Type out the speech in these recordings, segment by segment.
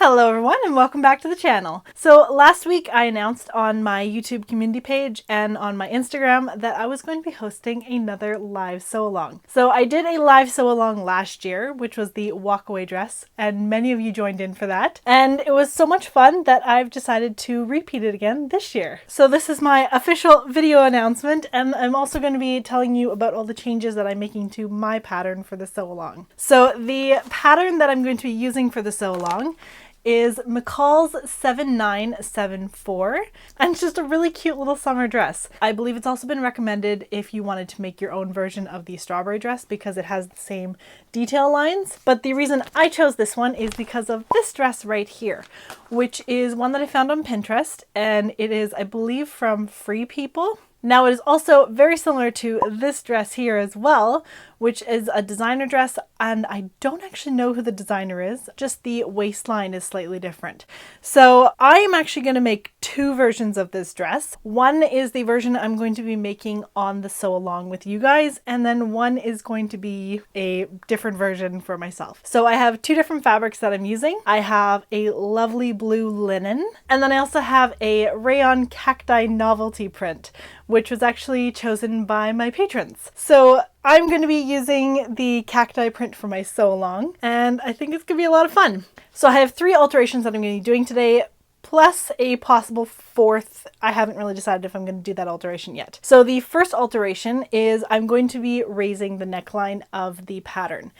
Hello everyone and welcome back to the channel. So last week I announced on my YouTube community page and on my Instagram that I was going to be hosting another live sew along. So I did a live sew along last year, which was the Walkaway dress, and many of you joined in for that. And it was so much fun that I've decided to repeat it again this year. So this is my official video announcement, and I'm also going to be telling you about all the changes that I'm making to my pattern for the sew along. So the pattern that I'm going to be using for the sew along is McCalls 7974, and it's just a really cute little summer dress. I believe it's also been recommended if you wanted to make your own version of the strawberry dress because it has the same detail lines. But the reason I chose this one is because of this dress right here, which is one that I found on Pinterest, and it is, I believe, from Free People. Now it is also very similar to this dress here as well, which is a designer dress, and I don't actually know who the designer is, just the waistline is slightly different. So I am actually going to make two versions of this dress. One is the version I'm going to be making on the sew along with you guys, and then one is going to be a different version for myself. So I have two different fabrics that I'm using. I have a lovely blue linen, and then I also have a rayon cacti novelty print, which was actually chosen by my patrons. So I'm going to be using the cacti print for my sew along, and I think it's going to be a lot of fun. So I have three alterations that I'm going to be doing today, plus a possible fourth. I haven't really decided if I'm going to do that alteration yet. So the first alteration is I'm going to be raising the neckline of the pattern.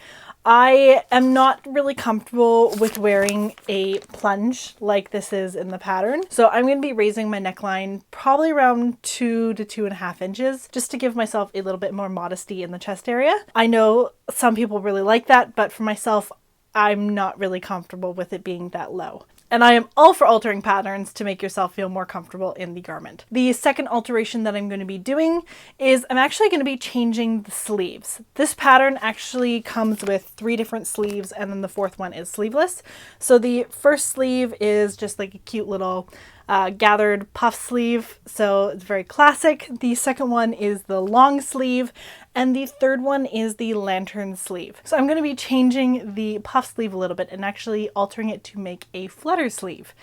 I am not really comfortable with wearing a plunge like this is in the pattern. So I'm going to be raising my neckline probably around 2 to 2.5 inches just to give myself a little bit more modesty in the chest area. I know some people really like that, but for myself, I'm not really comfortable with it being that low. And I am all for altering patterns to make yourself feel more comfortable in the garment. The second alteration that I'm going to be doing is I'm actually going to be changing the sleeves. This pattern actually comes with 3 different sleeves, and then the fourth one is sleeveless. So the first sleeve is just like a cute little gathered puff sleeve, so it's very classic. The second one is the long sleeve, and the third one is the lantern sleeve. So I'm going to be changing the puff sleeve a little bit and actually altering it to make a flutter sleeve.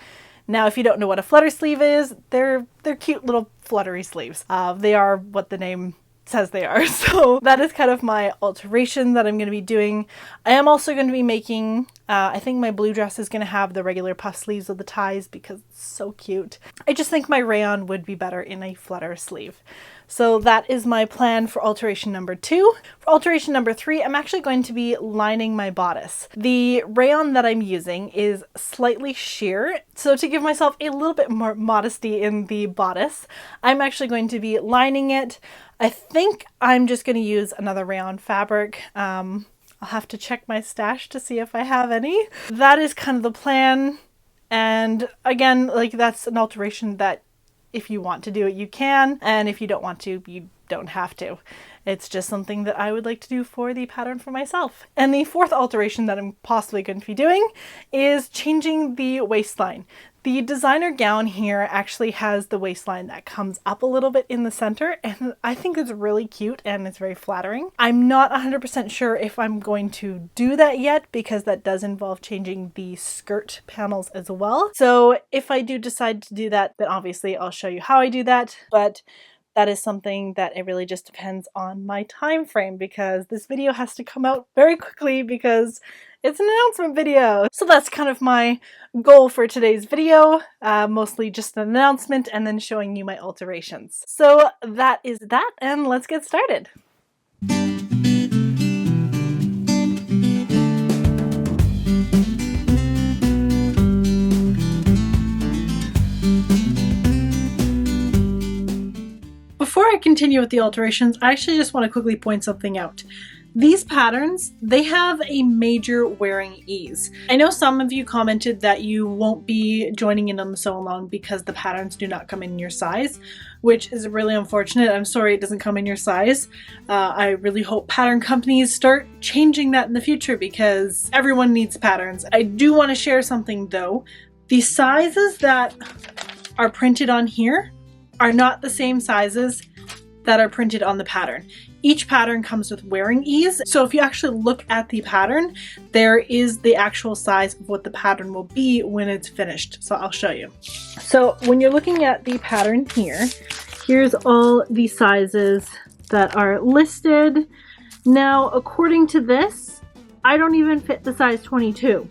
Now, if you don't know what a flutter sleeve is, they're cute little fluttery sleeves. They are what the name says they are. So that is kind of my alteration that I'm going to be doing. I am also going to be making, I think my blue dress is going to have the regular puff sleeves with the ties because it's so cute. I just think my rayon would be better in a flutter sleeve. So that is my plan for alteration number 2. For alteration number 3, I'm actually going to be lining my bodice. The rayon that I'm using is slightly sheer, so to give myself a little bit more modesty in the bodice, I'm actually going to be lining it. I think I'm just going to use another rayon fabric. I'll have to check my stash to see if I have any. That is kind of the plan. And again, like, that's an alteration that if you want to do it, you can. And if you don't want to, you don't have to. It's just something that I would like to do for the pattern for myself. And the fourth alteration that I'm possibly going to be doing is changing the waistline. The designer gown here actually has the waistline that comes up a little bit in the center, and I think it's really cute and it's very flattering. I'm not 100% sure if I'm going to do that yet because that does involve changing the skirt panels as well. So if I do decide to do that, then obviously I'll show you how I do that, but that is something that it really just depends on my time frame because this video has to come out very quickly because it's an announcement video. So that's kind of my goal for today's video, mostly just an announcement and then showing you my alterations. So that is that, and let's get started. Before I continue with the alterations, I actually just want to quickly point something out. These patterns, they have a major wearing ease. I know some of you commented that you won't be joining in on the sew along because the patterns do not come in your size, which is really unfortunate. I'm sorry it doesn't come in your size. I really hope pattern companies start changing that in the future because everyone needs patterns. I do want to share something though. The sizes that are printed on here are not the same sizes that are printed on the pattern. Each pattern comes with wearing ease. So if you actually look at the pattern, there is the actual size of what the pattern will be when it's finished. So I'll show you. So when you're looking at the pattern here, here's all the sizes that are listed. Now, according to this, I don't even fit the size 22,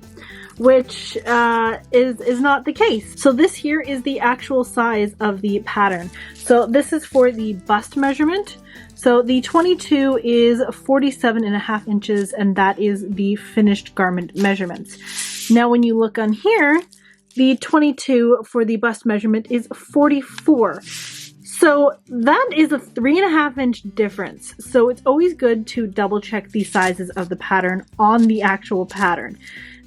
which is not the case. So this here is the actual size of the pattern. So this is for the bust measurement. So the 22 is 47.5 inches, and that is the finished garment measurements. Now when you look on here, the 22 for the bust measurement is 44. So that is a 3.5 inch difference. So it's always good to double check the sizes of the pattern on the actual pattern.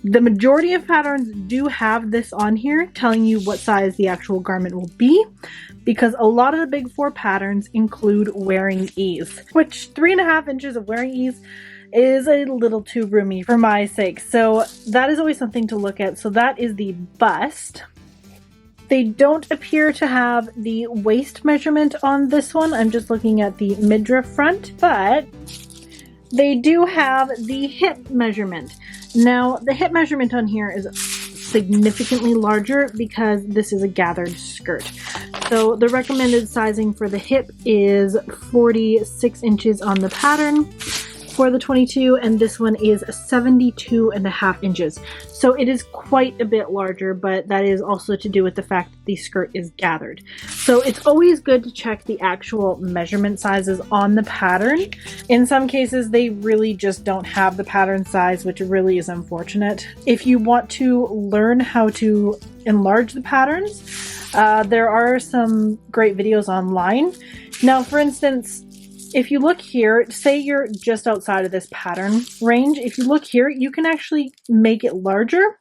The majority of patterns do have this on here telling you what size the actual garment will be, because a lot of the big four patterns include wearing ease, which 3.5 inches of wearing ease is a little too roomy for my sake. So that is always something to look at. So that is the bust. They don't appear to have the waist measurement on this one. I'm just looking at the midriff front, but they do have the hip measurement. Now, the hip measurement on here is significantly larger because this is a gathered skirt. So the recommended sizing for the hip is 46 inches on the pattern for the 22, and this one is 72.5 inches. So it is quite a bit larger, but that is also to do with the fact that the skirt is gathered. So it's always good to check the actual measurement sizes on the pattern. In some cases, they really just don't have the pattern size, which really is unfortunate. If you want to learn how to enlarge the patterns, there are some great videos online. Now, for instance, if you look here, say you're just outside of this pattern range, if you look here, you can actually make it larger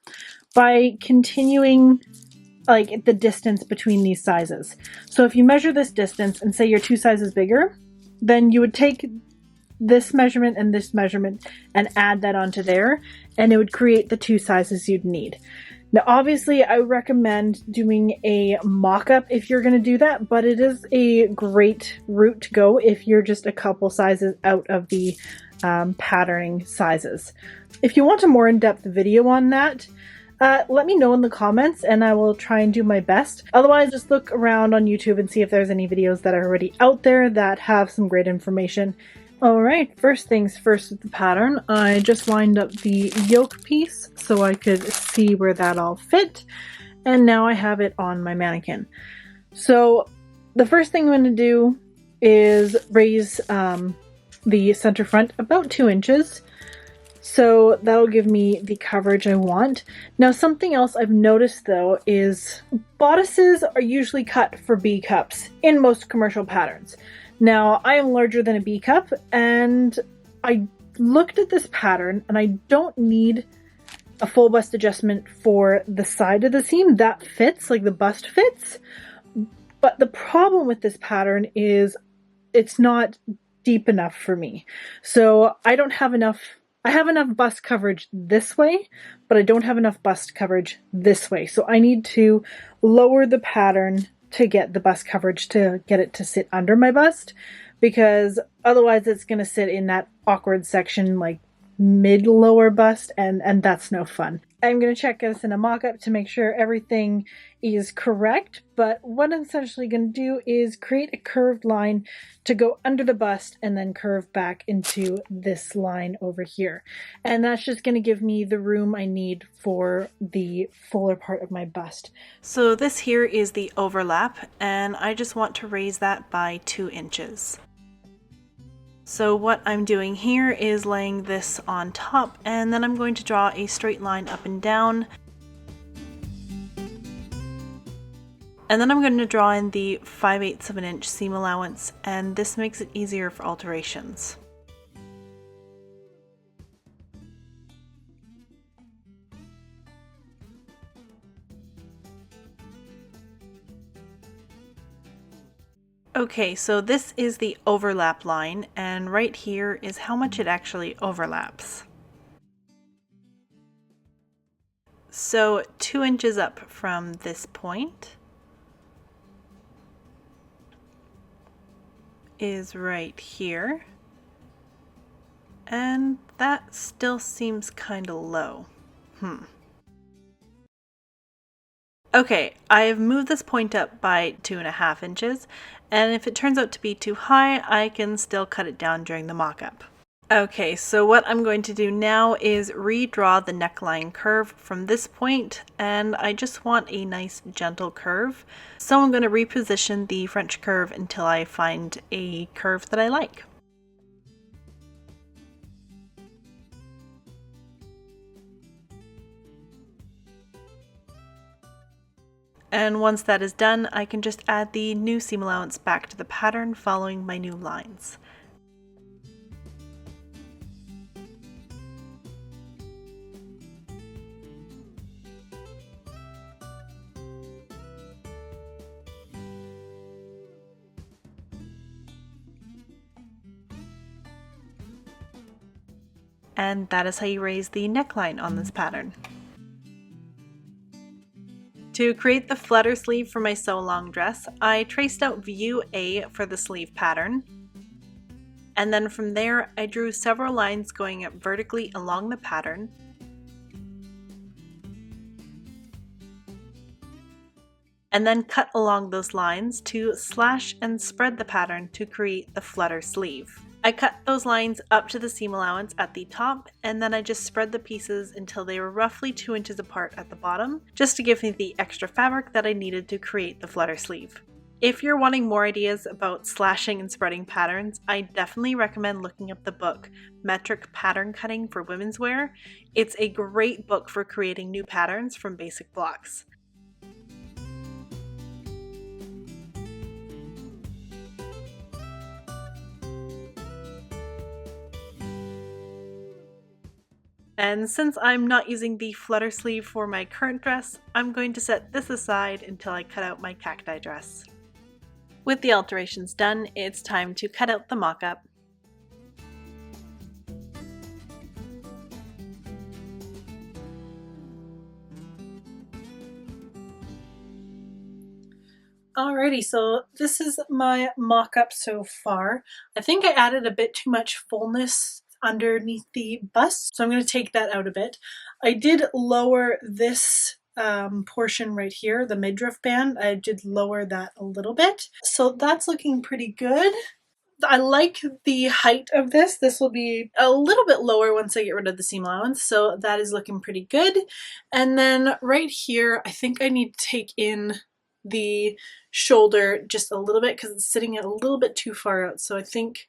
by continuing like the distance between these sizes. So if you measure this distance and say you're 2 sizes bigger, then you would take this measurement and add that onto there, and it would create the 2 sizes you'd need. Now, obviously, I recommend doing a mock-up if you're going to do that, but it is a great route to go if you're just a couple sizes out of the patterning sizes. If you want a more in-depth video on that, let me know in the comments and I will try and do my best. Otherwise, just look around on YouTube and see if there's any videos that are already out there that have some great information. Alright, first things first with the pattern, I just lined up the yoke piece so I could see where that all fit, and now I have it on my mannequin. So the first thing I'm going to do is raise the center front about 2 inches, so that'll give me the coverage I want. Now, something else I've noticed though is bodices are usually cut for B cups in most commercial patterns. Now, I am larger than a B cup, and I looked at this pattern, and I don't need a full bust adjustment for the side of the seam. That fits, like the bust fits, but the problem with this pattern is it's not deep enough for me. So I don't have enough, I have enough bust coverage this way, but I don't have enough bust coverage this way. So I need to lower the pattern to get the bust coverage to get it to sit under my bust, because otherwise it's going to sit in that awkward section like mid lower bust, and that's no fun. I'm going to check this in a mock-up to make sure everything is correct, but what I'm essentially going to do is create a curved line to go under the bust and then curve back into this line over here. And that's just going to give me the room I need for the fuller part of my bust. So this here is the overlap, and I just want to raise that by 2 inches. So what I'm doing here is laying this on top, and then I'm going to draw a straight line up and down. And then I'm going to draw in the 5/8 of an inch seam allowance, and this makes it easier for alterations. Okay, so this is the overlap line, and right here is how much it actually overlaps. So 2 inches up from this point is right here. And that still seems kind of low. Okay, I've moved this point up by 2.5 inches, and if it turns out to be too high, I can still cut it down during the mock-up. Okay, so what I'm going to do now is redraw the neckline curve from this point, and I just want a nice gentle curve. So I'm going to reposition the French curve until I find a curve that I like. And once that is done, I can just add the new seam allowance back to the pattern following my new lines. And that is how you raise the neckline on this pattern. To create the flutter sleeve for my sew along dress, I traced out view A for the sleeve pattern. And then from there, I drew several lines going up vertically along the pattern. And then cut along those lines to slash and spread the pattern to create the flutter sleeve. I cut those lines up to the seam allowance at the top, and then I just spread the pieces until they were roughly 2 inches apart at the bottom, just to give me the extra fabric that I needed to create the flutter sleeve. If you're wanting more ideas about slashing and spreading patterns, I definitely recommend looking up the book Metric Pattern Cutting for Women's Wear. It's a great book for creating new patterns from basic blocks. And since I'm not using the flutter sleeve for my current dress, I'm going to set this aside until I cut out my cacti dress. With the alterations done, it's time to cut out the mock-up. Alrighty, so this is my mock-up so far. I think I added a bit too much fullness underneath the bust, so I'm going to take that out a bit. I did lower this portion right here, the midriff band. I did lower that a little bit, so that's looking pretty good. I like the height of this. This will be a little bit lower once I get rid of the seam allowance, so that is looking pretty good. And then right here, I think I need to take in the shoulder just a little bit because it's sitting a little bit too far out. So I think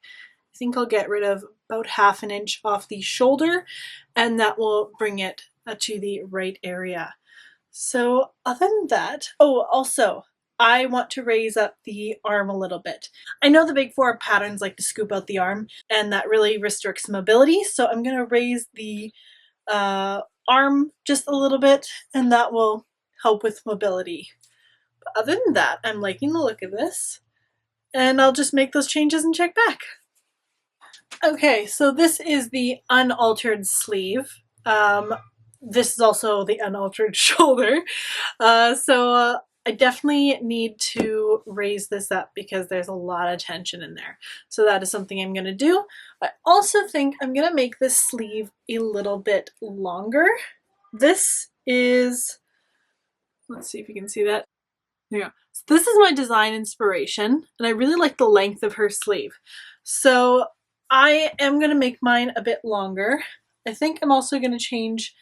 I'll get rid of about 1/2 inch off the shoulder, and that will bring it to the right area. So other than that, oh, also, I want to raise up the arm a little bit. I know the big four patterns like to scoop out the arm, and that really restricts mobility, so I'm going to raise the arm just a little bit, and that will help with mobility. But other than that, I'm liking the look of this, and I'll just make those changes and check back. Okay, so this is the unaltered sleeve. This is also the unaltered shoulder. I definitely need to raise this up because there's a lot of tension in there. So that is something I'm going to do. I also think I'm going to make this sleeve a little bit longer. This is, let's see if you can see that. There you go. So this is my design inspiration, and I really like the length of her sleeve. So I am going to make mine a bit longer. I think I'm also going to change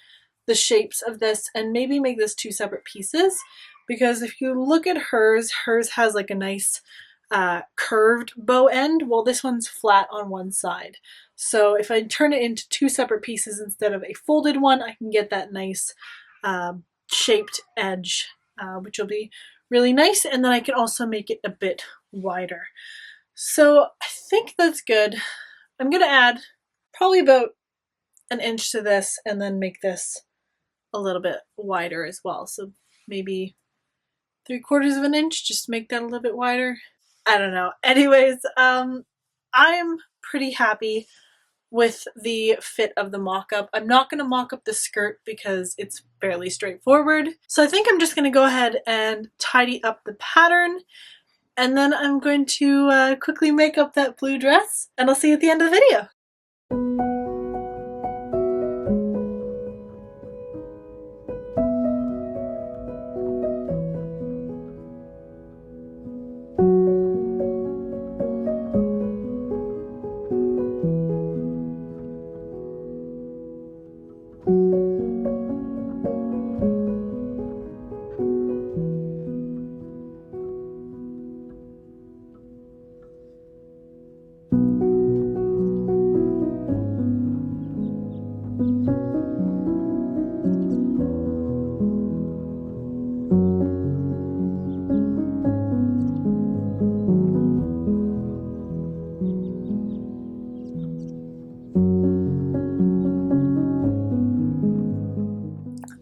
the shapes of this and maybe make this 2 separate pieces, because if you look at hers has like a nice curved bow end, while this one's flat on one side. So if I turn it into 2 separate pieces instead of a folded one, I can get that nice shaped edge, which will be really nice, and then I can also make it a bit wider. So I think that's good. I'm going to add probably about 1 inch to this and then make this a little bit wider as well. So maybe 3/4 of an inch, just to make that a little bit wider. I don't know. Anyways, I'm pretty happy with the fit of the mock-up. I'm not going to mock up the skirt because it's fairly straightforward. So I think I'm just going to go ahead and tidy up the pattern, and then I'm going to quickly make up that blue dress, and I'll see you at the end of the video.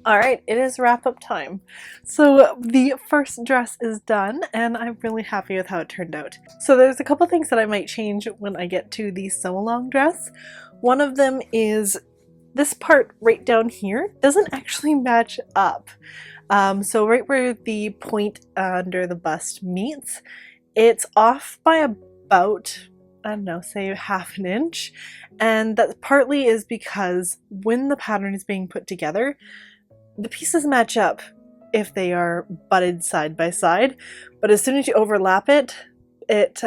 All right, it is wrap up time. So the first dress is done and I'm really happy with how it turned out. So there's a couple things that I might change when I get to the sew along dress. One of them is this part right down here doesn't actually match up. So right where the point under the bust meets, it's off by about, I don't know, say half an inch. And that partly is because when the pattern is being put together, the pieces match up if they are butted side by side, but as soon as you overlap it, it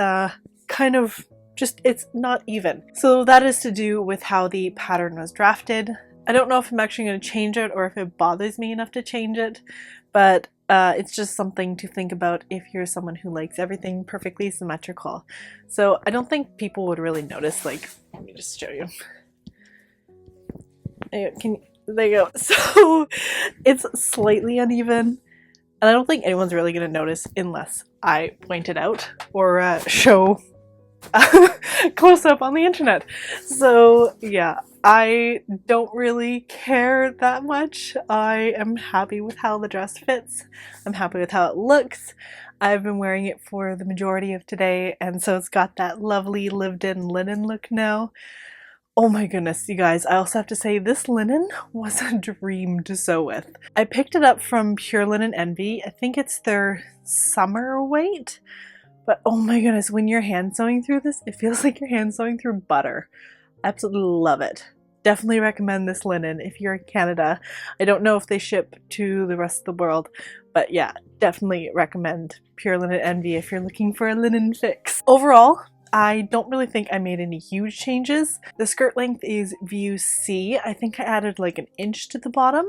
kind of just, it's not even. So that is to do with how the pattern was drafted. I don't know if I'm actually going to change it or if it bothers me enough to change it, but it's just something to think about if you're someone who likes everything perfectly symmetrical. So I don't think people would really notice. Like, let me just show you. There you go. So it's slightly uneven, and I don't think anyone's really going to notice unless I point it out or show close up on the internet. So yeah, I don't really care that much. I am happy with how the dress fits. I'm happy with how it looks. I've been wearing it for the majority of today, and so it's got that lovely lived-in linen look now. Oh my goodness, you guys, I also have to say this linen was a dream to sew with. I picked it up from Pure Linen Envy. I think it's their summer weight, but oh my goodness, when you're hand sewing through this, it feels like you're hand sewing through butter. I absolutely love it. Definitely recommend this linen if you're in Canada. I don't know if they ship to the rest of the world, but yeah, definitely recommend Pure Linen Envy if you're looking for a linen fix. Overall, I don't really think I made any huge changes. The skirt length is view C. I think I added like an inch to the bottom,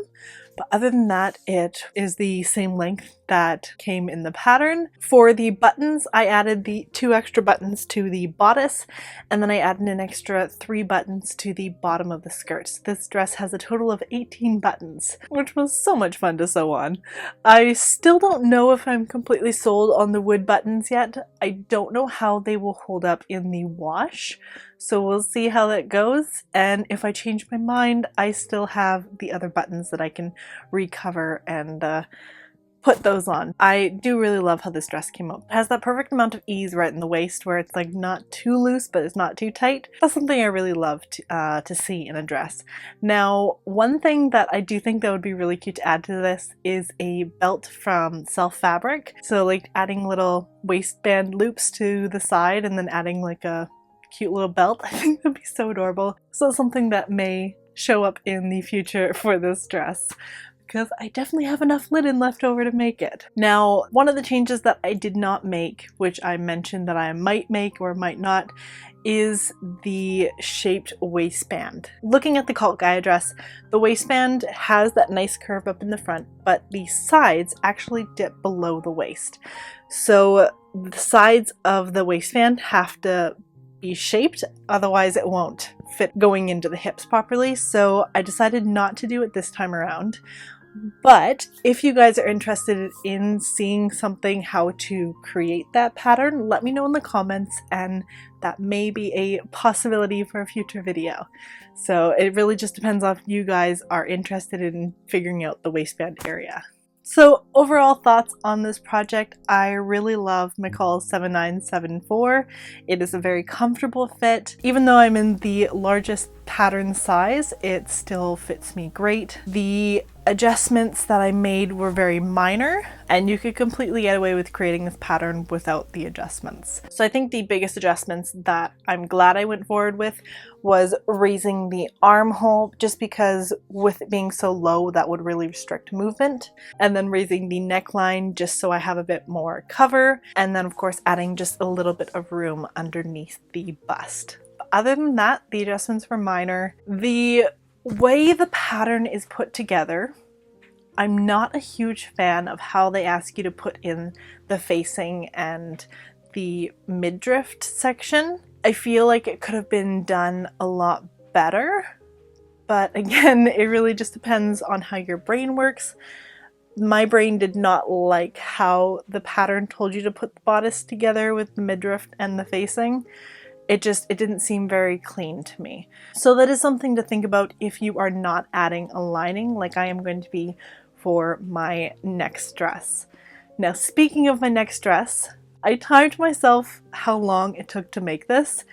but other than that, it is the same length that came in the pattern. For the buttons, I added the 2 extra buttons to the bodice, and then I added an extra 3 buttons to the bottom of the skirt. So this dress has a total of 18 buttons, which was so much fun to sew on. I still don't know if I'm completely sold on the wood buttons yet. I don't know how they will hold up in the wash, so we'll see how that goes, and if I change my mind, I still have the other buttons that I can recover and put those on. I do really love how this dress came out. It has that perfect amount of ease right in the waist where it's like not too loose but it's not too tight. That's something I really love to see in a dress. Now, one thing that I do think that would be really cute to add to this is a belt from Self Fabric. So like adding little waistband loops to the side and then adding like a cute little belt. I think that'd be so adorable. So something that may show up in the future for this dress, because I definitely have enough linen left over to make it. Now, one of the changes that I did not make, which I mentioned that I might make or might not, is the shaped waistband. Looking at the Cult Gaia dress, the waistband has that nice curve up in the front, but the sides actually dip below the waist. So the sides of the waistband have to be shaped, otherwise it won't fit going into the hips properly. So I decided not to do it this time around. But if you guys are interested in seeing something how to create that pattern, let me know in the comments, and that may be a possibility for a future video. So it really just depends on if you guys are interested in figuring out the waistband area. So overall thoughts on this project, I really love McCalls 7974. It is a very comfortable fit. Even though I'm in the largest pattern size, it still fits me great. The adjustments that I made were very minor, and you could completely get away with creating this pattern without the adjustments. So I think the biggest adjustments that I'm glad I went forward with was raising the armhole, just because with it being so low that would really restrict movement, and then raising the neckline just so I have a bit more cover, and then of course adding just a little bit of room underneath the bust. But other than that, the adjustments were minor. The way the pattern is put together, I'm not a huge fan of how they ask you to put in the facing and the midriff section. I feel like it could have been done a lot better, but again, it really just depends on how your brain works. My brain did not like how the pattern told you to put the bodice together with the midriff and the facing. it didn't seem very clean to me. So that is something to think about if you are not adding a lining like I am going to be for my next dress. Now, speaking of my next dress, I timed myself how long it took to make this,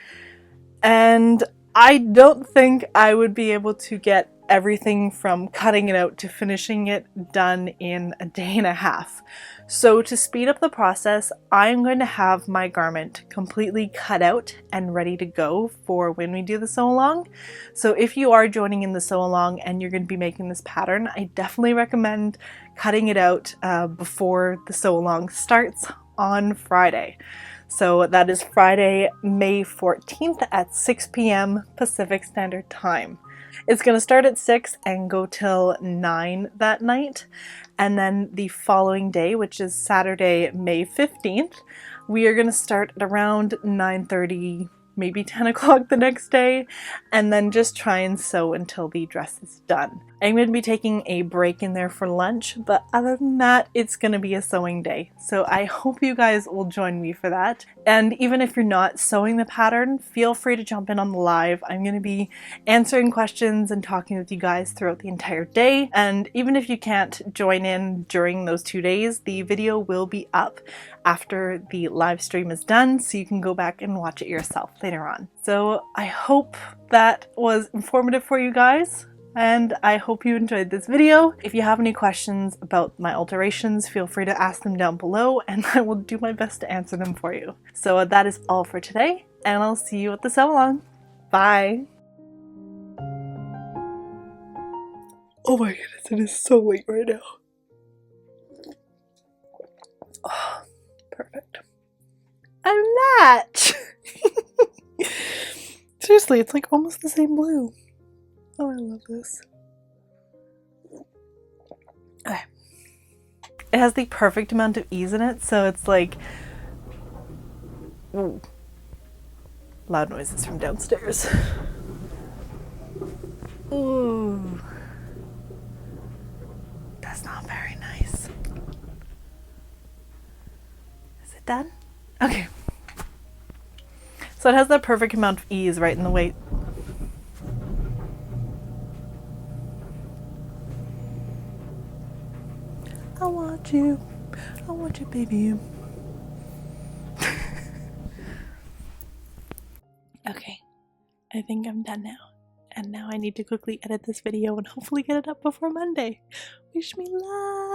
and I don't think I would be able to get everything from cutting it out to finishing it done in a day and a half. So to speed up the process, I'm going to have my garment completely cut out and ready to go for when we do the sew along. So if you are joining in the sew along and you're going to be making this pattern, I definitely recommend cutting it out before the sew along starts on Friday. So that is Friday, May 14th at 6 p.m. Pacific Standard Time. It's going to start at 6 and go till 9 that night. And then the following day, which is Saturday, May 15th, we are going to start at around 9:30, maybe 10 o'clock the next day, and then just try and sew until the dress is done. I'm going to be taking a break in there for lunch, but other than that, it's going to be a sewing day. So I hope you guys will join me for that. And even if you're not sewing the pattern, feel free to jump in on the live. I'm going to be answering questions and talking with you guys throughout the entire day. And even if you can't join in during those 2 days, the video will be up after the live stream is done, so you can go back and watch it yourself later on. So I hope that was informative for you guys, and I hope you enjoyed this video. If you have any questions about my alterations, feel free to ask them down below and I will do my best to answer them for you. So that is all for today, and I'll see you at the sew along. Bye! Oh my goodness, it is so late right now. Oh, perfect. A match! Seriously, it's like almost the same blue. Oh, I love this. Okay. It has the perfect amount of ease in it, so it's like... Ooh. Loud noises from downstairs. Ooh. That's not very nice. Is it done? Okay. So it has that perfect amount of ease right in the way. I want you, baby. Okay, I think I'm done now. And now I need to quickly edit this video and hopefully get it up before Monday. Wish me luck!